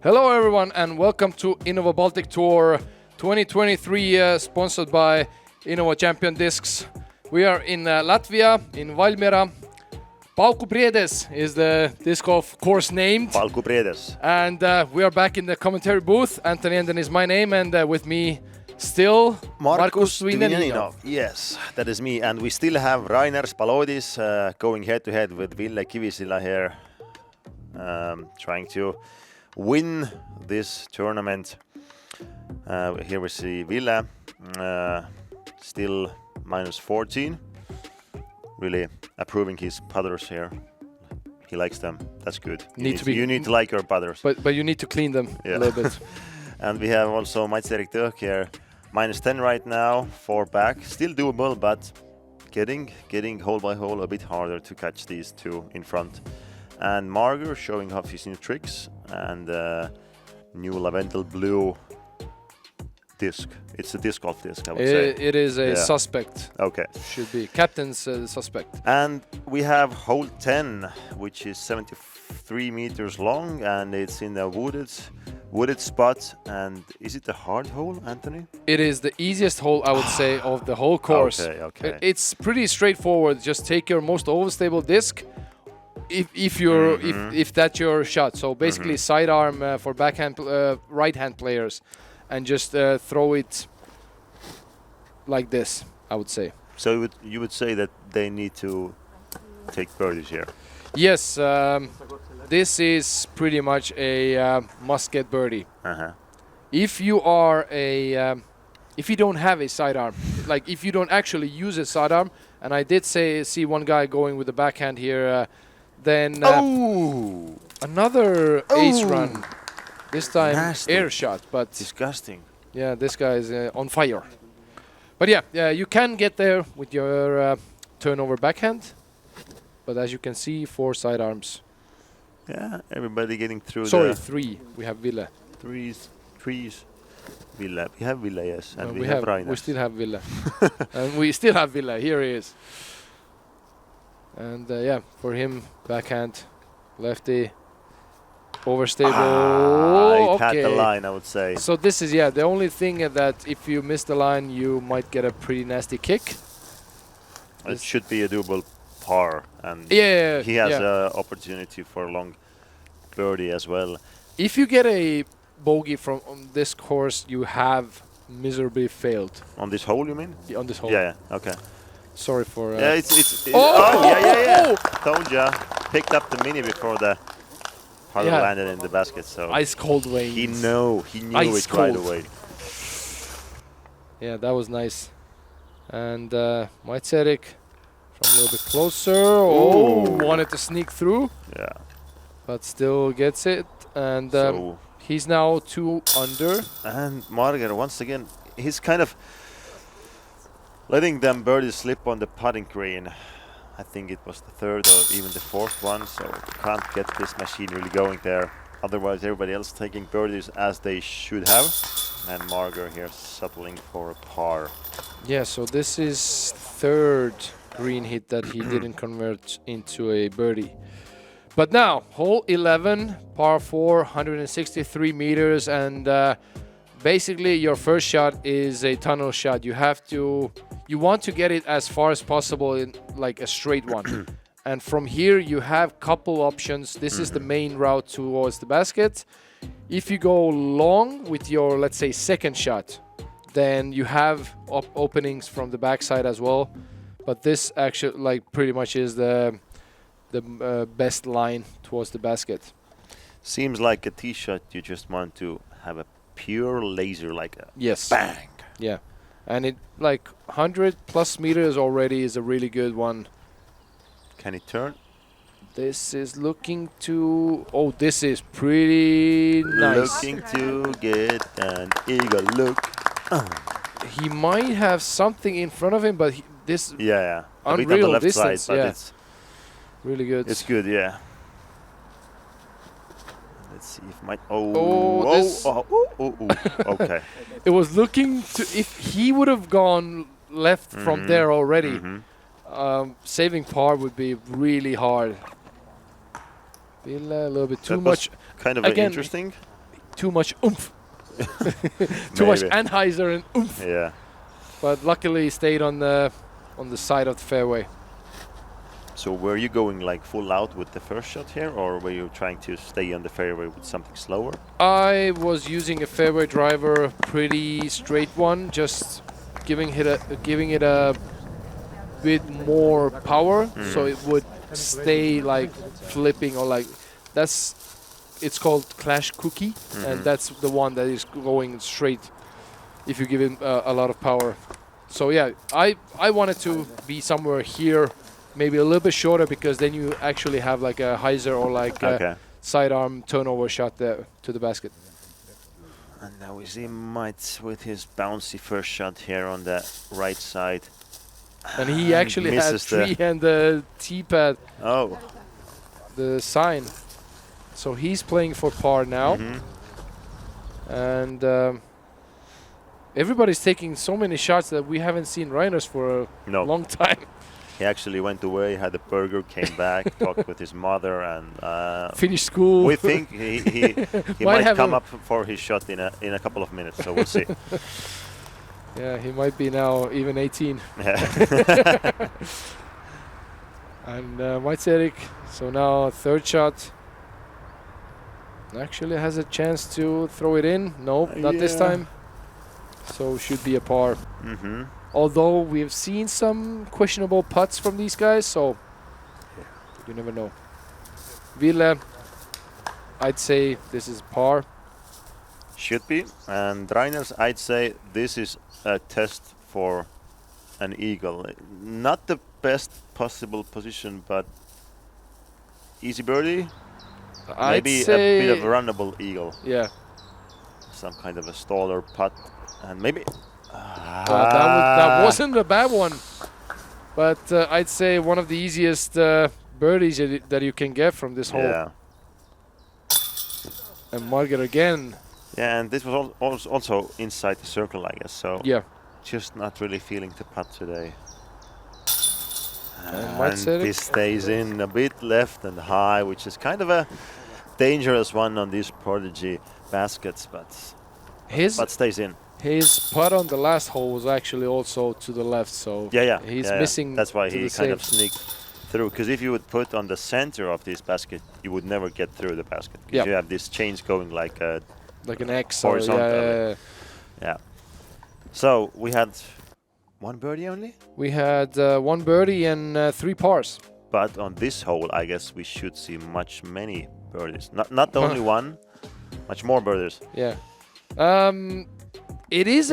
Hello everyone and welcome to Innova Baltic Tour 2023 sponsored by Innova Champion Discs. We are in Latvia, in Valmiera. Paukupriedes is the disc golf course named. Paukupriedes. And we are back in the commentary booth. Anthony Enden is my name, and with me still Markus Dvinjaninov. Yes, that is me. And we still have Rainer's Balodis going head to head with Ville Kivisilla here, trying to win this tournament. Here we see Ville, still minus 14. Really approving his putters here. He likes them. That's good. You need to like your putters. But you need to clean them a little bit. And we have also Mats-Eerik Tõhk here, minus 10 right now, 4 back. Still doable, but getting hole by hole a bit harder to catch these two in front. And Marger showing off his new tricks and new lavender blue disc. It's a disc golf disc, I would say. It is a suspect. Okay. Should be. Captain's suspect. And we have hole 10, which is 73 meters long, and it's in a wooded spot. And is it a hard hole, Anthony? It is the easiest hole, I would say, of the whole course. Okay. It's pretty straightforward. Just take your most overstable disc if that's your shot. So basically sidearm for backhand right-hand players, and just throw it like this, I would say. So you would say that they need to take birdies here? Yes, this is pretty much a must-get birdie. If you are if you don't have a sidearm, like if you don't actually use a sidearm, and I did see one guy going with the backhand here, then another ace run. This time nasty. Air shot, but disgusting. Yeah, this guy is on fire. But yeah, you can get there with your turnover backhand. But as you can see, 4 sidearms. Yeah, everybody getting through. Sorry, 3. We have Ville. Trees. Ville. We have Ville, yes, and No, we have Rainer. We still have Ville. And we still have Ville. Here he is. And yeah, for him, backhand, lefty. Overstable. It had the line, I would say. So this is, the only thing that if you miss the line, you might get a pretty nasty kick. It should be a doable par, and he has an opportunity for a long birdie as well. If you get a bogey from this course, you have miserably failed. On this hole, you mean? Yeah, on this hole. Yeah, okay. Sorry for... yeah, yeah. Told ya. Picked up the mini before the putter landed in the basket. So ice cold rain. He knew it right away. Yeah, that was nice. And Mats-Eerik from a little bit closer. Wanted to sneak through. Yeah. But still gets it. And he's now 2 under. And Marger, once again, he's kind of letting them birdies slip on the putting green. I think it was the 3rd or even the 4th one, so can't get this machine really going there. Otherwise, everybody else taking birdies as they should have. And Marger here settling for a par. Yeah, so this is 3rd green hit that he didn't convert into a birdie. But now, hole 11, par 4, 163 meters, and basically your first shot is a tunnel shot. You want to get it as far as possible in like a straight one. And from here you have couple options. This is the main route towards the basket. If you go long with your, let's say, second shot, then you have openings from the backside as well. But this actually like pretty much is the best line towards the basket. Seems like a tee shot. You just want to have a pure laser, like a bang. Yeah. And it like 100+ meters already is a really good one. Can it turn? This is looking to... Oh, this is pretty nice. Looking to get an eagle look. He might have something in front of him, but this... Yeah. Unreal a bit on the left distance, side, but it's really good. It's good, yeah. Let's see if my... Okay. It was looking to... If he would have gone left from there already, saving par would be really hard. Ville a little bit too much. Kind of again, interesting. too much oomph. Too much Anheuser and oomph. Yeah. But luckily he stayed on the side of the fairway. So were you going like full out with the first shot here, or were you trying to stay on the fairway with something slower? I was using a fairway driver, pretty straight one, just giving it a bit more power, so it would stay like flipping, or like it's called Clash Cookie, and that's the one that is going straight if you give it a lot of power. So yeah, I wanted to be somewhere here, maybe a little bit shorter, because then you actually have like a hyzer or like a sidearm turnover shot there to the basket. And now we see Mats with his bouncy first shot here on the right side. And he actually had tree and the tee pad. Oh. The sign. So he's playing for par now. And everybody's taking so many shots that we haven't seen Reiners for a long time. He actually went away, had a burger, came back, talked with his mother, and finished school. We think he might come up for his shot in a couple of minutes, so we'll see. Yeah, he might be now even 18. And Mats-Eerik, so now third shot. Actually has a chance to throw it in. Nope, not this time. So should be a par. Although we've seen some questionable putts from these guys, so you never know. Ville, I'd say this is par. Should be. And Reiners, I'd say this is a test for an eagle. Not the best possible position, but easy birdie. Maybe a bit of a runnable eagle. Yeah. Some kind of a staller putt, and maybe. That wasn't a bad one, but I'd say one of the easiest birdies that you can get from this hole. Yeah. And Marger again. Yeah, and this was also inside the circle, I guess. So yeah, just not really feeling the putt today. And this stays in a bit left and high, which is kind of a dangerous one on these Prodigy baskets, but stays in. His putt on the last hole was actually also to the left, so he's missing. That's why he kind of sneaked through. Because if you would put on the center of this basket, you would never get through the basket. Because you have this chains going like an X horizontal. Yeah. So we had one birdie only. We had one birdie and 3 pars. But on this hole, I guess we should see many birdies. Not only one, much more birdies. Yeah. It is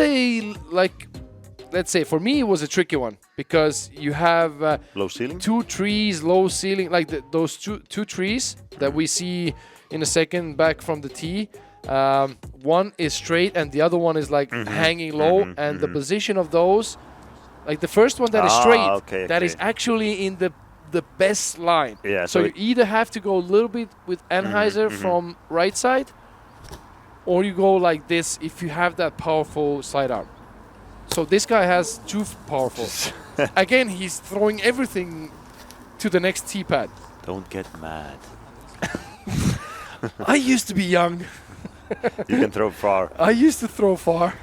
let's say for me it was a tricky one, because you have low ceiling, 2 trees, low ceiling, like those two trees that we see in a second back from the tee. One is straight and the other one is like hanging low, and the position of those, like the first one that is straight, that is actually in the best line. Yeah. So you either have to go a little bit with Anheuser from right side, or you go like this if you have that powerful sidearm. So this guy has 2 powerful. Again, he's throwing everything to the next tee pad. Don't get mad. I used to be young. You can throw far. I used to throw far.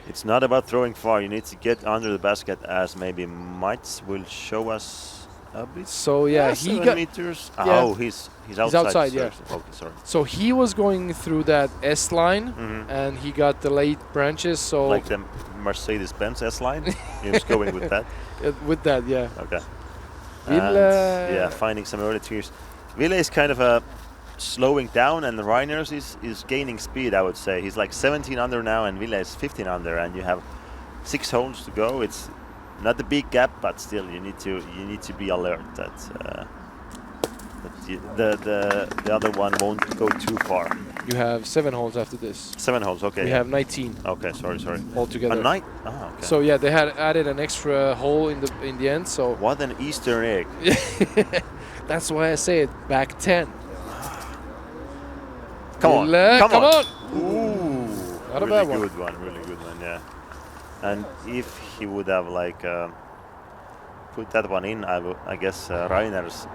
It's not about throwing far. You need to get under the basket, as maybe Mats will show us a bit. So yeah, he 7 got meters. Yeah. Oh, he's outside. He's outside, yeah. Okay, sorry. So he was going through that S line, and he got the late branches. So like the Mercedes-Benz S line. He was going with that. With that, yeah. Okay. Ville, finding some early trees. Ville is kind of slowing down, and Reiners is gaining speed, I would say. He's like 17 under now, and Ville is 15 under, and you have 6 holes to go. It's not a big gap, but still you need to be alert that the other one won't go too far. You have 7 holes after this. 7 holes, okay. We have 19. Okay, sorry. Altogether. A night? Oh, okay. So yeah, they had added an extra hole in the end. So what an Easter egg! That's why I say it. Back 10. Come on! Ooh, not a really bad one. Really good one, yeah. And if he would have put that one in, I guess Reiner's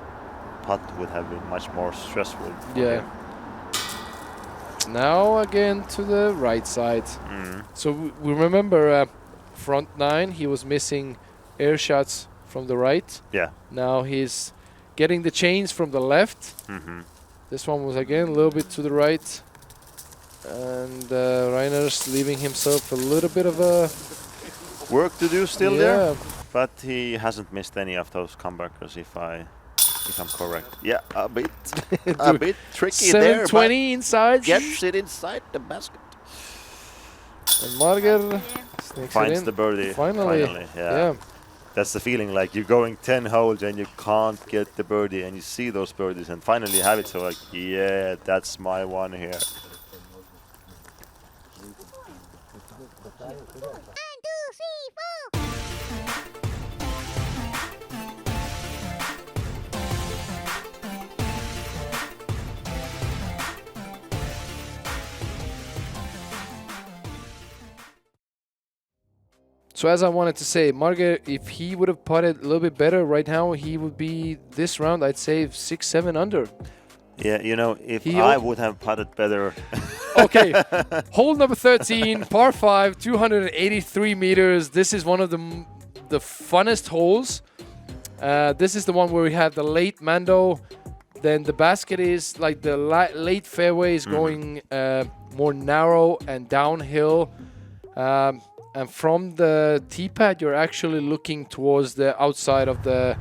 putt would have been much more stressful. Yeah. Now again to the right side. So we remember front 9, he was missing air shots from the right. Yeah. Now he's getting the chains from the left. This one was again a little bit to the right. And Reiner's leaving himself a little bit of a... Work to do still there. But he hasn't missed any of those comebackers if I'm correct. Yeah, a bit tricky there. 720 inside. Gets it inside the basket. And Marger finds the birdie. Finally. Yeah. That's the feeling, like you're going 10 holes and you can't get the birdie, and you see those birdies and finally have it. So like, yeah, that's my one here. So as I wanted to say, Marger, if he would have putted a little bit better right now, he would be this round, I'd say 6-7 under. Yeah, you know, if I would have putted better. Okay, hole number 13, par 5, 283 meters. This is one of the funnest holes. This is the one where we have the late mando. Then the basket is like the late fairway is going more narrow and downhill. And from the tee pad, you're actually looking towards the outside of the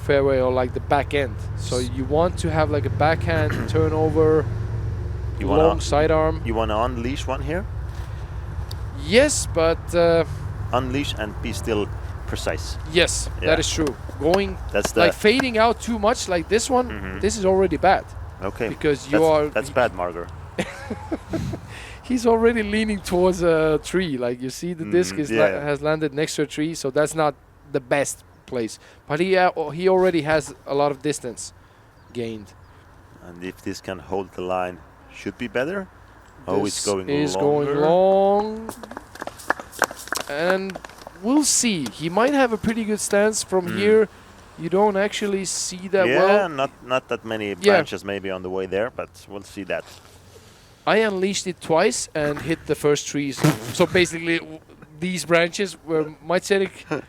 fairway, or like the back end. So you want to have like a backhand turnover, long sidearm. You want to unleash one here? Yes, but... unleash and be still precise. Yes, that is true. Going, like fading out too much like this one, this is already bad. Okay. Because that's bad, Marger. He's already leaning towards a tree. Like you see, the disc has landed next to a tree, so that's not the best place. But he already has a lot of distance gained. And if this can hold the line, should be better. This it's going is longer. Going long. And we'll see. He might have a pretty good stance from here. You don't actually see that well. Yeah, not that many branches maybe on the way there, but we'll see that. I unleashed it twice and hit the first trees. So basically, these branches where Mats-Eerik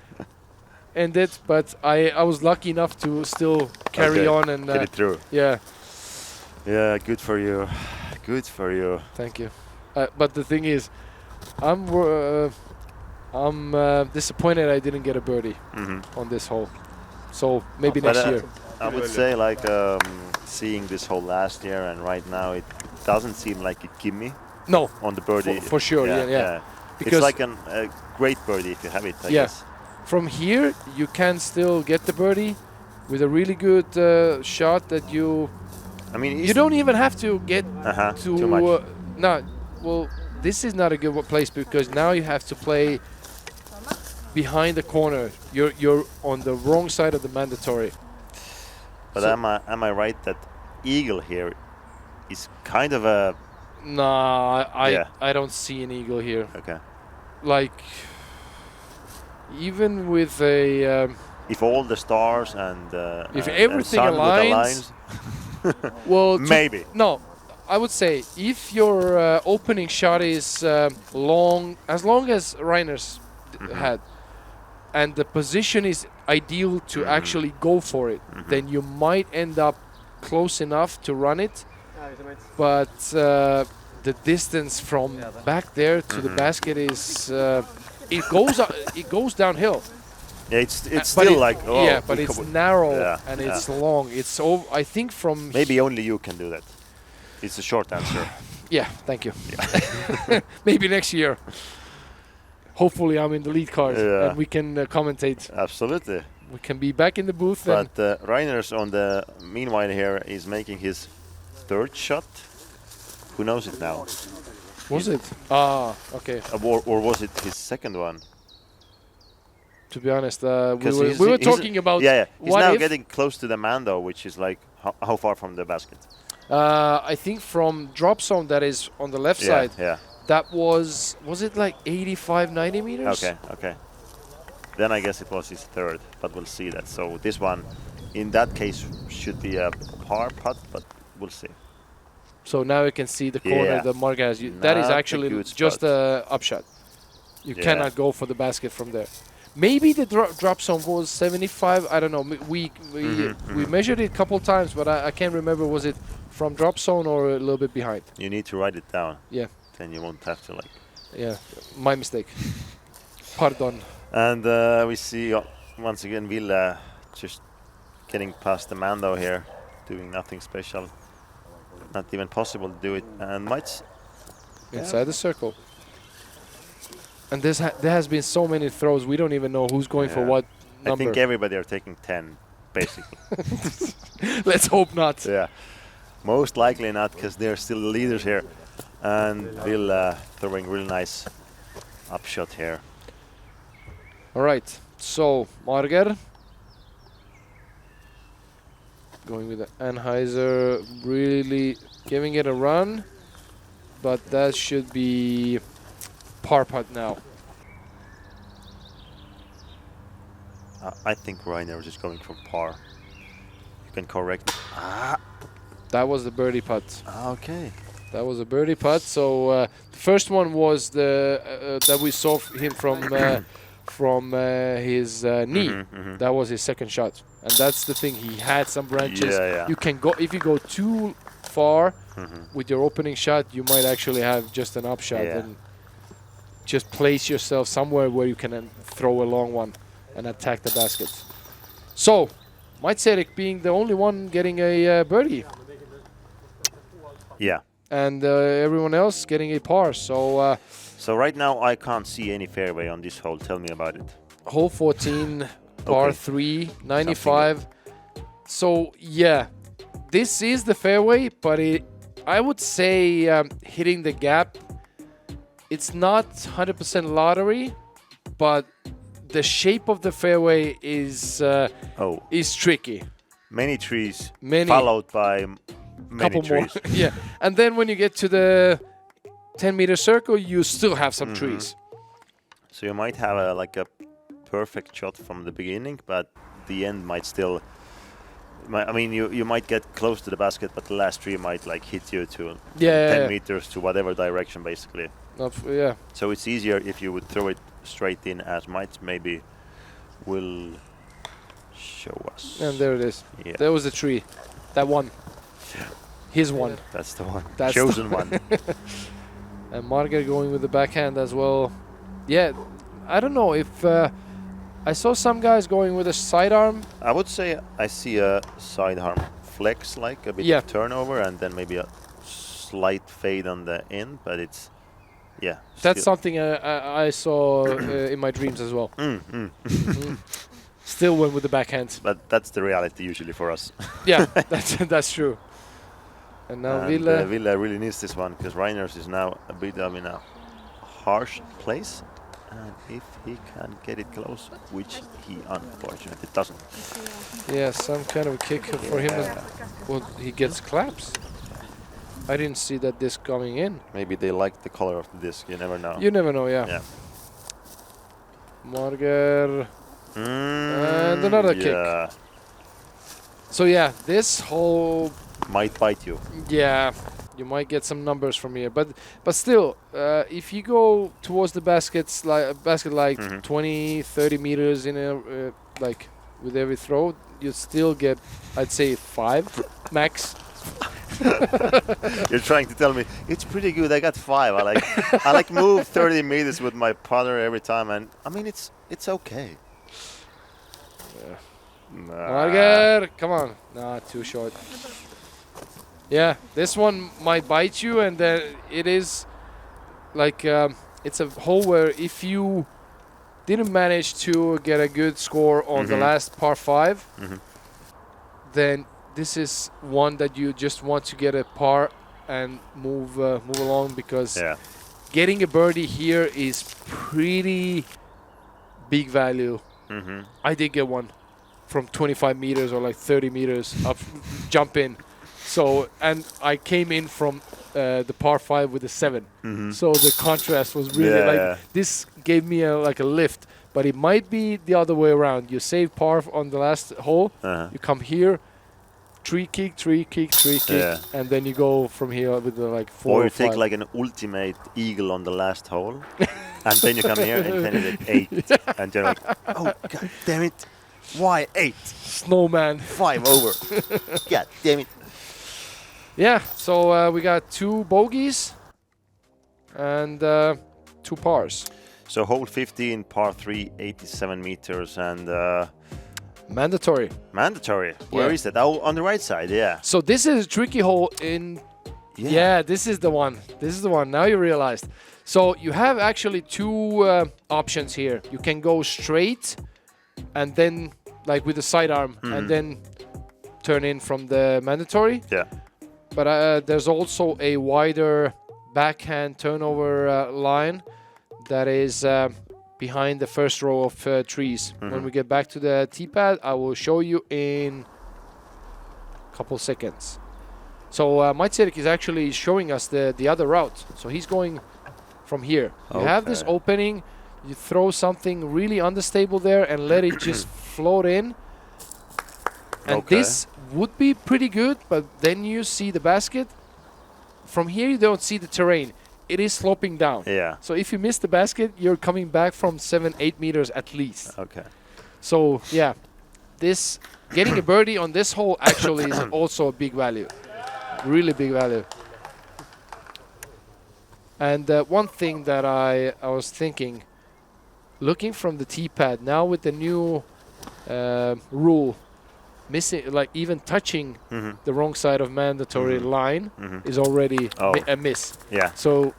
ended, but I was lucky enough to still carry on and get it through. Yeah. Yeah, good for you. Good for you. Thank you. But the thing is, I'm disappointed I didn't get a birdie on this hole. So maybe next year. I would say like seeing this hole last year and right now, it doesn't seem like a gimme. No. On the birdie. For sure, yeah. Because it's like a great birdie if you have it, I guess. From here, you can still get the birdie with a really good shot that you... I mean, you don't even have to get too much. Well, this is not a good place because now you have to play behind the corner. You're on the wrong side of the mandatory. But so am I right that eagle here is kind of a... Nah, I don't see an eagle here. Okay. Like, even with a... if all the stars and if everything aligns... well, maybe. No, I would say if your opening shot is long, as long as Reiner's had, and the position is ideal to actually go for it, then you might end up close enough to run it. But the distance from back there to the basket is it goes downhill. Yeah, it's still like but it's narrow and it's long. It's I think from maybe only you can do that. It's a short answer. Yeah, thank you. Yeah. Maybe next year. Hopefully, I'm in the lead card and we can commentate. Absolutely. We can be back in the booth. But Reiner's on the meanwhile here is making his third shot. Who knows it now? Was it? Ah, okay. Or was it his second one? To be honest, we were talking about. Yeah. He's now getting close to the mando, which is like how far from the basket? I think from drop zone that is on the left side. Yeah. That was it like 85, 90 meters? Okay. Then I guess it was his third, but we'll see that. So this one, in that case, should be a par putt, but we'll see. So now you can see the corner that Marger has. That is Not a actually good just spot. a upshot. You cannot go for the basket from there. Maybe the drop zone was 75. I don't know. We measured it a couple times, but I can't remember. Was it from drop zone or a little bit behind? You need to write it down. Yeah. Then you won't have to like. Yeah, my mistake. Pardon. And we see once again Ville just getting past the mando here, doing nothing special. Not even possible to do it. And Mats inside the circle. And there has been so many throws, we don't even know who's going for what number. I think everybody are taking 10, basically. Let's hope not. Yeah, most likely not, because they're still the leaders here. And Ville throwing really nice upshot here. All right, so Marger going with the Anheuser, really giving it a run, but that should be par putt now. I think Reiner is just going for par. You can correct. That was the birdie putt. Okay. That was a birdie putt. So the first one was the that we saw him from his knee. That was his second shot, and that's the thing. He had some branches. You can go if you go too far with your opening shot, you might actually have just an upshot. And just place yourself somewhere where you can throw a long one and attack the basket. So, Mats-Eerik being the only one getting a birdie. Yeah. And everyone else getting a par. So, so right now I can't see any fairway on this hole. Tell me about it. Hole 14, par 3, 95. So, yeah, this is the fairway, but I would say hitting the gap, it's not 100% lottery, but the shape of the fairway is tricky. Many trees, followed by many trees. More. Yeah, and then when you get to the 10-meter circle, you still have some trees. So you might have a perfect shot from the beginning, but the end might still. I mean, you might get close to the basket, but the last tree might hit you to 10 meters to whatever direction, basically. Yeah. So it's easier if you would throw it straight in, as Mats maybe will show us. And there it is. Yeah. There was the tree. That one. His one. That's the one. That's chosen one. And Marger going with the backhand as well. Yeah, I don't know if I saw some guys going with a sidearm. I would say I see a sidearm flex, a bit of turnover, and then maybe a slight fade on the end, but it's. Yeah, that's something I saw in my dreams as well. Still went with the backhand. But that's the reality usually for us. Yeah, that's true. And now Ville. Ville really needs this one because Reiners is now a bit in a harsh place. And if he can get it close, which he unfortunately doesn't. Yeah, some kind of a kick for him. Well, he gets claps. I didn't see that disc coming in. Maybe they like the color of the disc. You never know. You never know, yeah. Marger. And another kick. So, yeah, this hole might bite you. Yeah, you might get some numbers from here. But still, if you go towards the basket 20, 30 meters in a, with every throw, you still get, I'd say, 5 max. You're trying to tell me it's pretty good. I got 5. I move 30 meters with my putter every time, and I mean it's okay. Yeah. Marger, come on. Nah, too short. Yeah, this one might bite you, and then it is it's a hole where if you didn't manage to get a good score on the last par 5, then this is one that you just want to get a par and move along, because getting a birdie here is pretty big value. I did get one from 25 meters or 30 meters up, jump in. So, and I came in from the par 5 with a 7. So the contrast was really this gave me a lift, but it might be the other way around. You save par on the last hole, you come here, tree kick, tree kick, tree kick, Yeah. and then you go from here with the like 4 Or or you 5. take like an ultimate eagle on the last hole, and then you come here and then you take 8, and you're like, oh god damn it, why 8? Snowman. 5 over. God damn it. Yeah, so we got 2 bogeys and 2 pars. So hole 15, par 3, 87 meters, and Mandatory. mandatory. Where Yeah. is that? Oh, on the right side, yeah. So this is a tricky hole in... Yeah, this is the one. This is the one. Now you realized. So you have actually 2 options here. You can go straight and then like with the sidearm and then turn in from the mandatory. Yeah. But there's also a wider backhand turnover line that is behind the first row of trees. When we get back to the tee pad, I will show you in a couple seconds. So Mats-Eerik is actually showing us the other route. So he's going from here. You have this opening, you throw something really unstable there and let it just float in. And this would be pretty good, but then you see the basket. From here you don't see the terrain. It is sloping down. Yeah. So if you miss the basket, you're coming back from 7-8 meters at least. Okay. So yeah, this getting a birdie on this hole actually is also a big value. Really big value. And one thing that I was thinking, looking from the tee pad, now with the new rule, missing, like even touching the wrong side of mandatory line is already a miss. Yeah. So,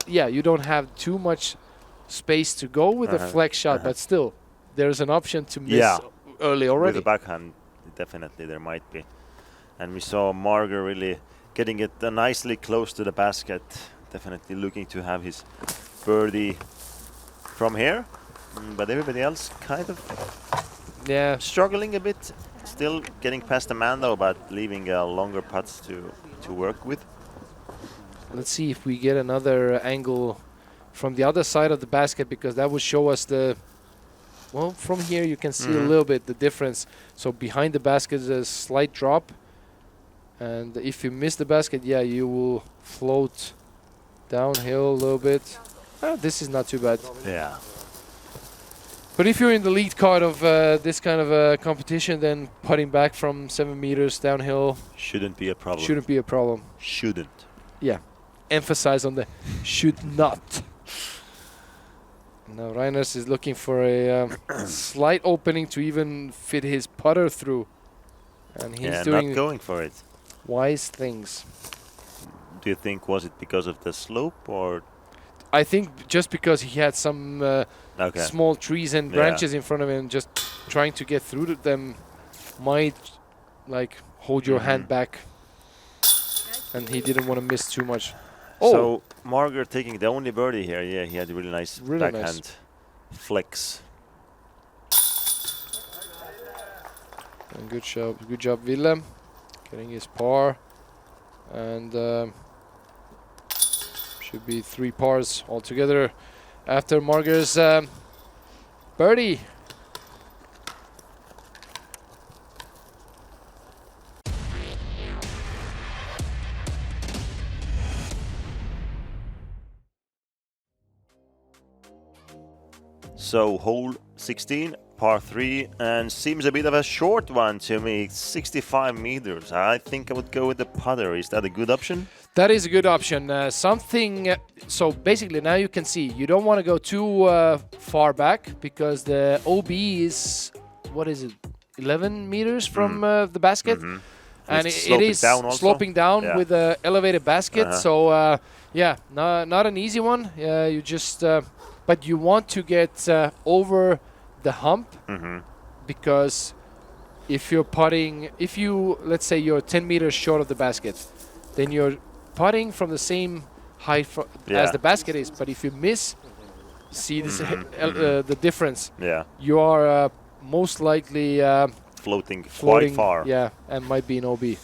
yeah, you don't have too much space to go with a flex shot, but still, there's an option to miss early already. With the backhand, definitely there might be. And we saw Marger really getting it nicely close to the basket. Definitely looking to have his birdie from here. But everybody else kind of struggling a bit. Still getting past the mando, but leaving longer putts to work with. Let's see if we get another angle from the other side of the basket, because that would show us the... Well, from here you can see a little bit the difference. So behind the basket is a slight drop. And if you miss the basket, yeah, you will float downhill a little bit. This is not too bad. Yeah. But if you're in the lead card of this kind of competition, then putting back from 7 meters downhill shouldn't be a problem. Shouldn't be a problem. Shouldn't. Yeah. Emphasize on the should not. Now Reiners is looking for a slight opening to even fit his putter through. And he's doing not going for it. Wise things. Do you think was it because of the slope, or? I think just because he had some small trees and branches in front of him, just trying to get through to them might like hold your hand back, and he didn't want to miss too much. So Marger taking the only birdie here. Yeah, he had a really nice backhand flex. And good job, Ville, getting his par, and should be 3 pars altogether after Marger's birdie. So hole 16, par 3, and seems a bit of a short one to me, 65 meters. I think I would go with the putter. Is that a good option? That is a good option. So basically now you can see you don't want to go too far back, because the OB is, what is it, 11 meters from the basket? And it is sloping down with an elevated basket. So yeah, not an easy one. You just... but you want to get over the hump, because if you're putting, let's say you're 10 meters short of the basket, then you're putting from the same height as the basket is. But if you miss, see this, the difference. Yeah. You are most likely floating quite far. Yeah, and might be an OB.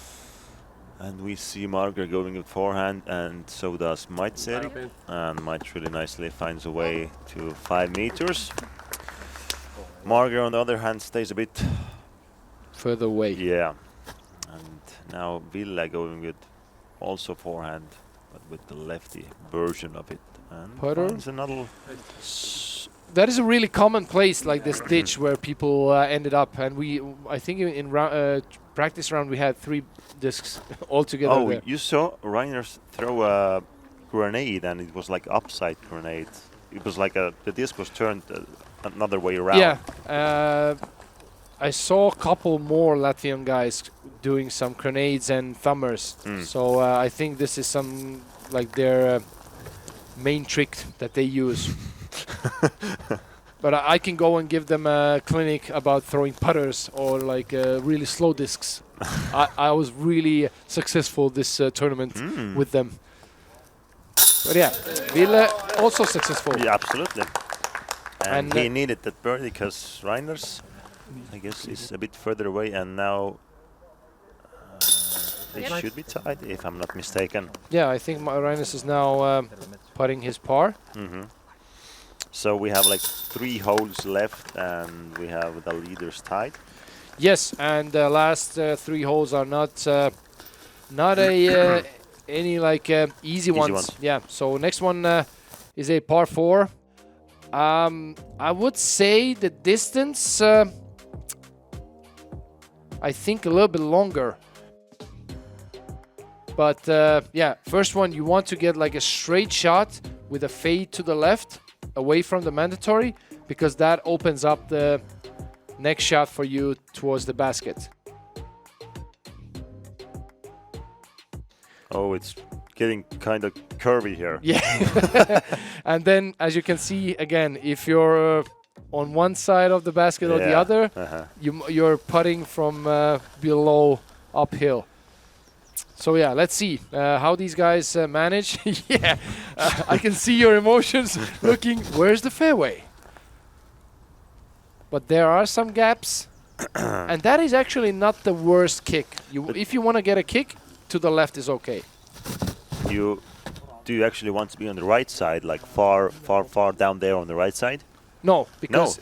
And we see Marger going with forehand, and so does Mats-Eerik. And Mats really nicely finds a way to 5 meters. Marger, on the other hand, stays a bit further away. Yeah. And now Ville going with also forehand, but with the lefty version of it. And Putter. finds another. That is a really common place, like this ditch where people ended up. And I think in practice round we had 3 discs altogether. Oh, there. you saw Reiners throw a grenade, and it was like upside grenade. It was like the disc was turned another way around. Yeah, I saw a couple more Latvian guys doing some grenades and thumbers. So I think this is some like their main trick that they use. But I can go and give them a clinic about throwing putters or like really slow discs. I was really successful this tournament with them. But yeah, Ville also successful. Yeah, absolutely. And And, he needed that birdie because Reiners, I guess, is a bit further away, and now they should be tied, if I'm not mistaken. Yeah, I think Reiners is now putting his par. So we have like 3 holes left, and we have the leaders tied. Yes, and the last 3 holes are not any like easy ones. Yeah. So next one is a par 4. I would say the distance. I think a little bit longer. But yeah, first one you want to get like a straight shot with a fade to the left, away from the mandatory, because that opens up the next shot for you towards the basket. Oh, it's getting kind of curvy here. Yeah. And then, as you can see, again, if you're on one side of the basket or the other, you're putting from below uphill. So yeah, let's see how these guys manage. Yeah, I can see your emotions looking, where's the fairway? But there are some gaps. And that is actually not the worst kick. If you want to get a kick, to the left is okay. Do you actually want to be on the right side, like far down there on the right side? No, because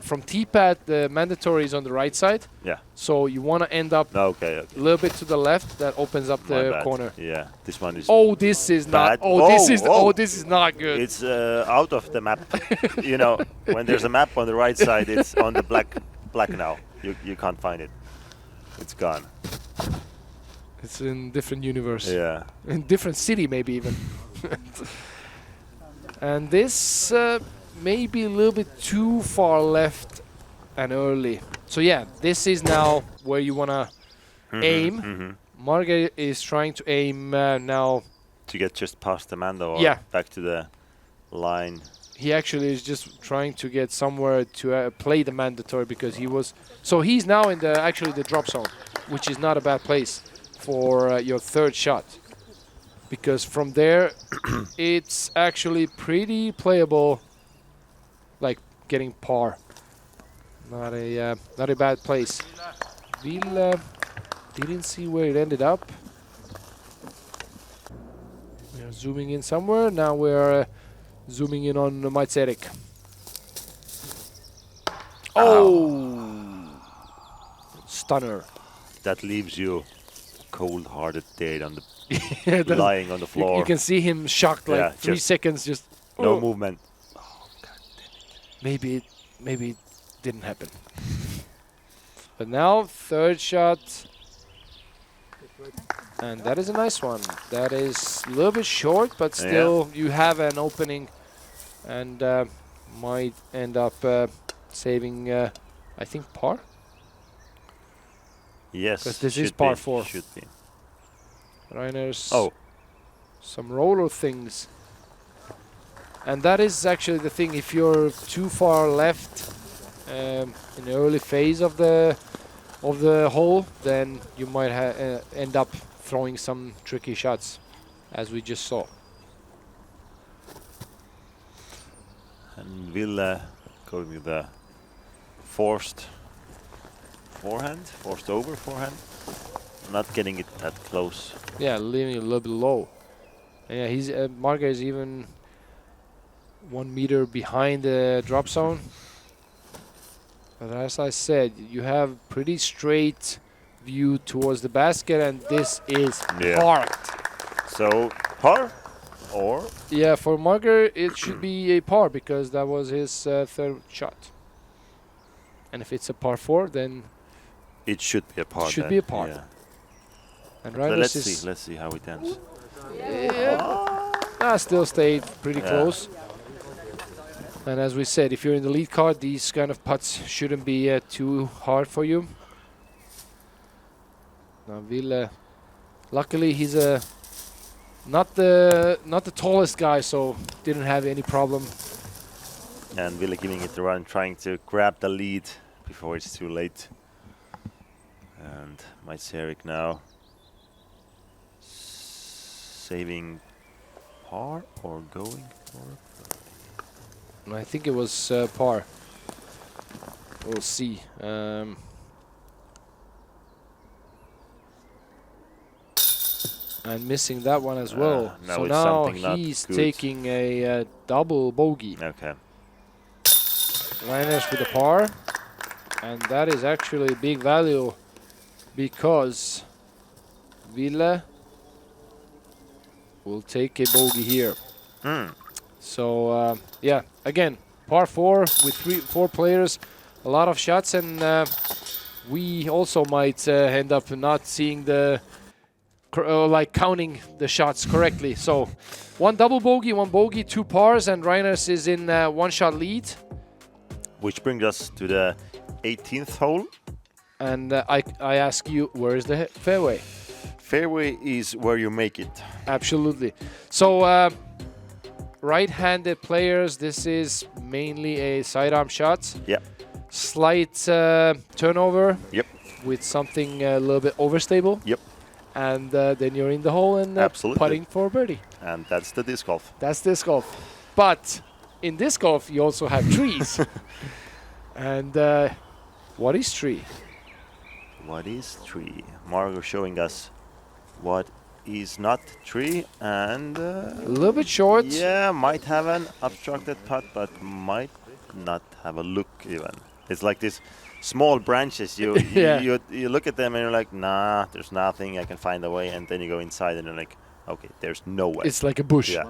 from T-pad, the mandatory is on the right side. Yeah. So you want to end up a little bit to the left. That opens up the corner. Yeah, this one is. Oh, this is bad. not. Oh, this is. Oh, this is not good. It's out of the map. You know, when there's a map on the right side, it's on the black now. You can't find it. It's gone. It's in different universe. Yeah. In different city, maybe even. And this may be a little bit too far left and early. So yeah, this is now where you wanna aim. Marger is trying to aim now. To get just past the mando or back to the line. He actually is just trying to get somewhere to play the mandatory because he was. So he's now in the drop zone, which is not a bad place for your third shot, because from there it's actually pretty playable, like getting par. Not a bad place. Ville didn't see where it ended up. We are zooming in somewhere. Now we're zooming in on Mats-Eerik. Oh! Stunner. That leaves you cold-hearted dead on the lying on the floor. You can see him shocked, like 3 seconds, just no movement. Oh, God damn it. Maybe it didn't happen. But now third shot, and that is a nice one. That is a little bit short, but still you have an opening, and might end up saving, I think, par. Yes, because this is par 4. Should be. Reiners. Oh, some roller things, and that is actually the thing. If you're too far left in the early phase of the hole, then you might end up throwing some tricky shots, as we just saw. And Ville going with the forced over forehand, not getting it that close. Yeah, leaving it a little bit low. And yeah, he's Marger is even 1 meter behind the drop zone. But as I said, you have pretty straight view towards the basket, and this is Yeah. parked. So par or Yeah, for Marger, it should be a par because that was his third shot. And if it's a par 4, then it should be a par. It should then. be a par. Yeah. and So Reiners let's is see. Let's see how it ends. still stayed pretty Yeah. close. And as we said, if you're in the lead card, these kind of putts shouldn't be too hard for you. Now Ville, luckily he's not the tallest guy, so didn't have any problem. And Ville giving it a run, trying to grab the lead before it's too late. And Mats-Eerik now saving par or going for And I think it was par. We'll see. And missing that one as well. now So it's now something not he's good. taking a double bogey. Okay. Reiners with a par. And that is actually big value because Ville will take a bogey here. So yeah, again, par 4 with 4 players, a lot of shots, and we also might end up not seeing the like counting the shots correctly. So 1 double bogey, 1 bogey, 2 pars, and Reiners is in 1 shot lead. Which brings us to the 18th hole. And I ask you, where is the fairway? Fairway is where you make it. Absolutely. So right-handed players, this is mainly a sidearm shot. Yep. Slight turnover. Yep. With something a little bit overstable. Yep. And then you're in the hole and putting for birdie. And that's the disc golf. That's disc golf. But in disc golf, you also have trees. And what is tree? What is tree? Margo showing us what is not tree, and A little bit short. yeah, might have an obstructed putt, but might not have a look even. It's like this small branches. You Yeah. you look at them and you're like, nah, there's nothing. I can find a way, and then you go inside and you're like, okay, there's no way. It's like a bush. Yeah.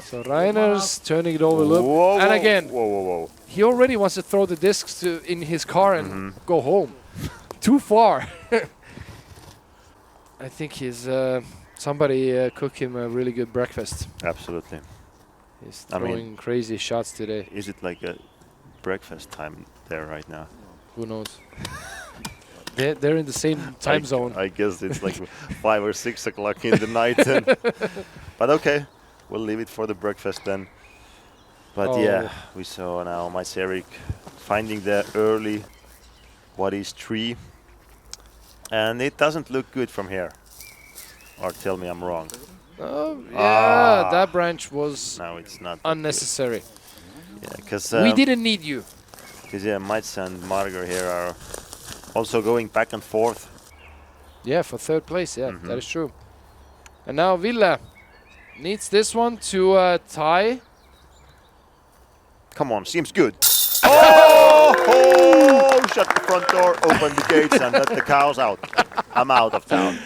So Reiners turning it over. Look. Whoa, And whoa, again, whoa. he already wants to throw the discs in his car and go home. Too far. I think he's somebody cooked him a really good breakfast. Absolutely. He's I mean- throwing crazy shots today. Is it like a breakfast time there right now? Who knows? They're in the same time zone. I guess it's like 5 or 6 o'clock in the night. But okay, we'll leave it for the breakfast then. But yeah, we saw now Mats-Eerik finding the early what is tree. And it doesn't look good from here. Or tell me I'm wrong. Oh, yeah, that branch was No, it's not. unnecessary. Yeah, because We didn't need you. yeah, Mats and Marger here are also going back and forth. Yeah, for third place. Yeah, that is true. And now Ville needs this one to tie. Come on, seems good. Oh! Shut the front door, open the gates, and let the cows out. I'm out of town.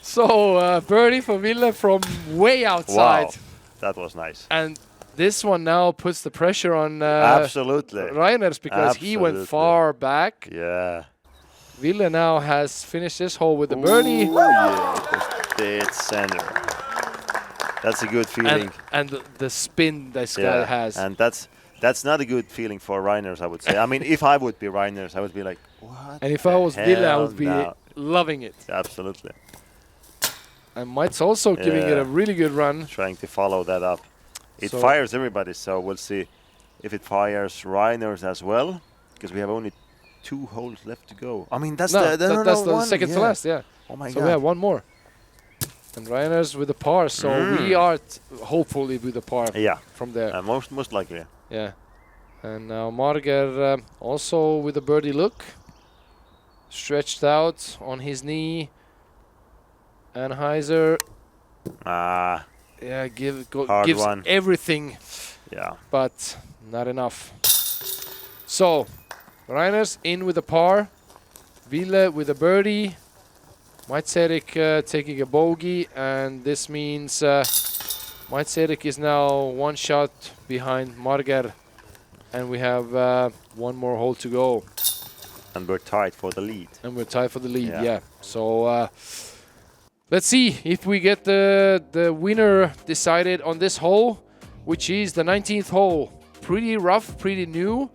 So birdie for Ville from way outside. Wow, that was nice. And this one now puts the pressure on Absolutely. Reiners because he went Absolutely. far back. Yeah. Ville now has finished this hole with the birdie. Ooh, yeah, it was dead center. That's a good feeling. And the spin this yeah, guy has. and that's not a good feeling for Reiners, I would say. I mean, if I would be Reiners, I would be like, what? And if I was Ville, I hell would be now? loving it. Absolutely. And Mats also giving it Yeah. a really good run. Trying to follow that up. It So- fires everybody, so we'll see if it fires Reiners as well, because we have only 2 holes left to go. I mean, that's No, the that's the one, second to yeah. last, yeah. Oh my So god. we have one more. And Reiners with the par, so we are hopefully with the par Yeah, from there. most likely. Yeah. And now Marger also with a birdie look. Stretched out on his knee. And Heiser, yeah, Hard gives one. everything, Yeah. but not enough. So, Reiners in with a par. Ville with a birdie. Mats-Eerik taking a bogey, and this means Mats-Eerik is now 1 shot behind Marger, and we have 1 more hole to go. And we're tied for the lead. And we're tied for the lead, yeah. So let's see if we get the winner decided on this hole, which is the 19th hole. Pretty rough, pretty new,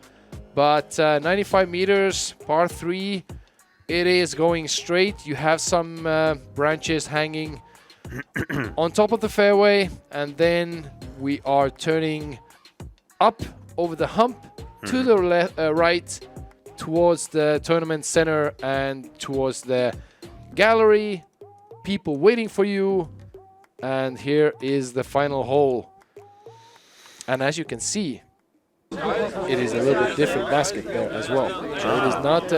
but 95 meters, par 3. It is going straight. You have some branches hanging on top of the fairway, and then we are turning up over the hump to the right towards the tournament center and towards the gallery. People waiting for you, and here is the final hole. And as you can see, it is a little bit different basket there as well. So it is not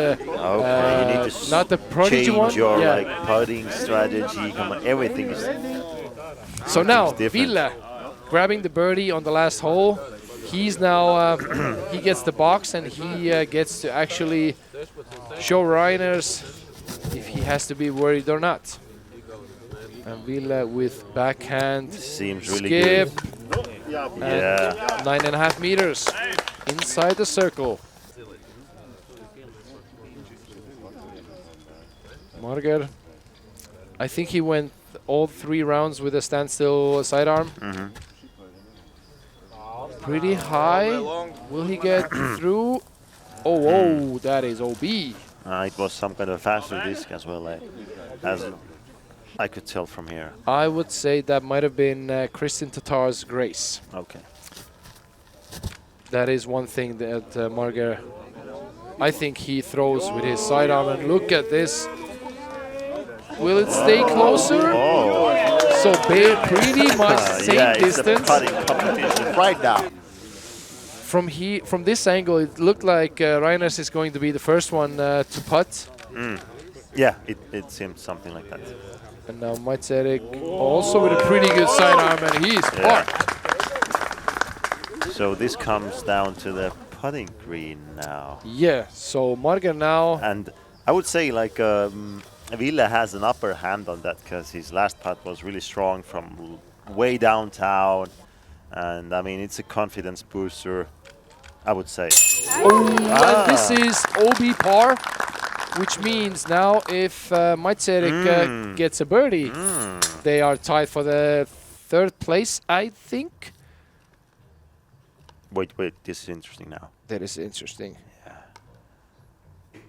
not the prodigy change one. your like putting strategy. Come on, everything is. So now different. Ville grabbing the birdie on the last hole. He's now he gets the box, and he gets to actually show Reiners if he has to be worried or not. And Ville with backhand Seems really skip. good. And 9.5 meters inside the circle. Marger, I think he went all 3 rounds with a standstill sidearm. Pretty high. Will he get through? Oh, that is OB. It was some kind of faster disc as well, as I could tell from here. I would say that might have been Christian Tatar's grace. Okay. That is one thing that Marger, I think he throws with his sidearm. And look at this. Will it stay closer? Oh. So pretty much same distance. It's a putting competition right now. From this angle, it looked like Reiners is going to be the first one to putt. Yeah, it seemed something like that. And now Mats-Eerik also with a pretty good sidearm, and he's parked. So this comes down to the putting green now. Yeah, so Marger now. And I would say like Ville has an upper hand on that because his last putt was really strong from way downtown. And I mean, it's a confidence booster, I would say. And this is OB par, which means now if Mats-Eerik gets a birdie, they are tied for the 3rd place, I think. Wait, this is interesting now. That is interesting. Yeah.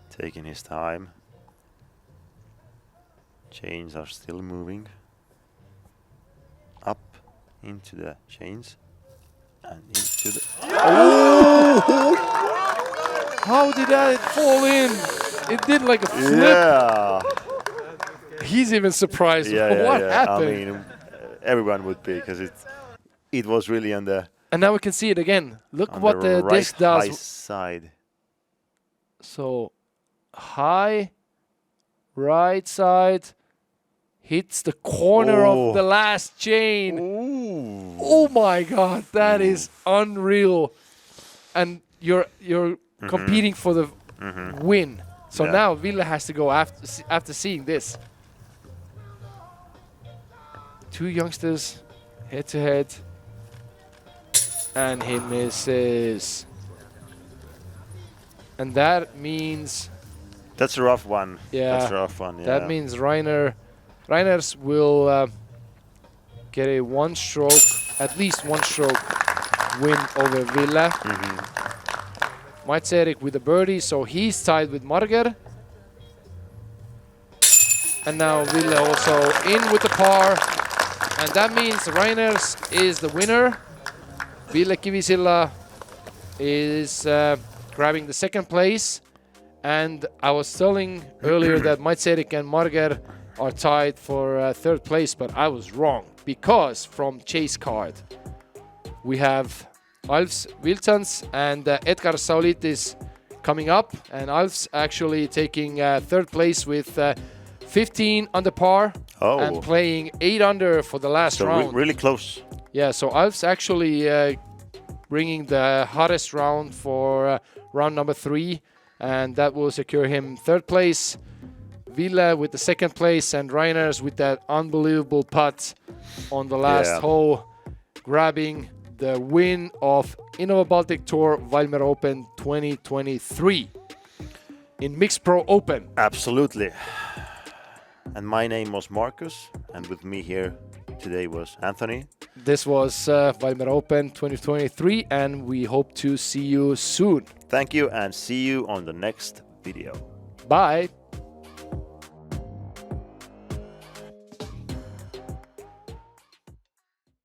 Taking his time. Chains are still moving. Up into the chains. And into the... How did that fall in? It did like a flip. Yeah. He's even surprised. What happened? I mean, everyone would be because it was really on the. And now we can see it again. Look what the right disc does. High side. So high, right side, hits the corner of the last chain. Ooh. Oh my God, that is unreal. And you're competing for the win. So now Ville has to go after seeing this. 2 youngsters head to head. And he misses. And that means... That's a rough one. Yeah. That's a rough one, yeah. That means Reiners will get a 1-stroke, at least 1-stroke win over Ville. Mats-Eerik with a birdie, so he's tied with Marger. And now Ville also in with the par. And that means Reiners is the winner. Ville Kivisilla is grabbing the 2nd place. And I was telling earlier that Mats-Eerik and Marger are tied for 3rd place, but I was wrong. Because from Chase card, we have Alfs Wiltans and Edgar Saulitis coming up. And Alfs actually taking 3rd place with 15 under par and playing 8 under for the last round. Really close. Yeah, so Alf's actually bringing the hottest round for round number 3. and that will secure him 3rd place. Ville with the 2nd place, and Reiners with that unbelievable putt on the last hole, grabbing the win of Innova Baltic Tour Valmiera Open 2023 in Mixed Pro Open. Absolutely. And my name was Markus, and with me here today was Anthony. This was Valmiera Open 2023, and we hope to see you soon. Thank you, and see you on the next video. Bye.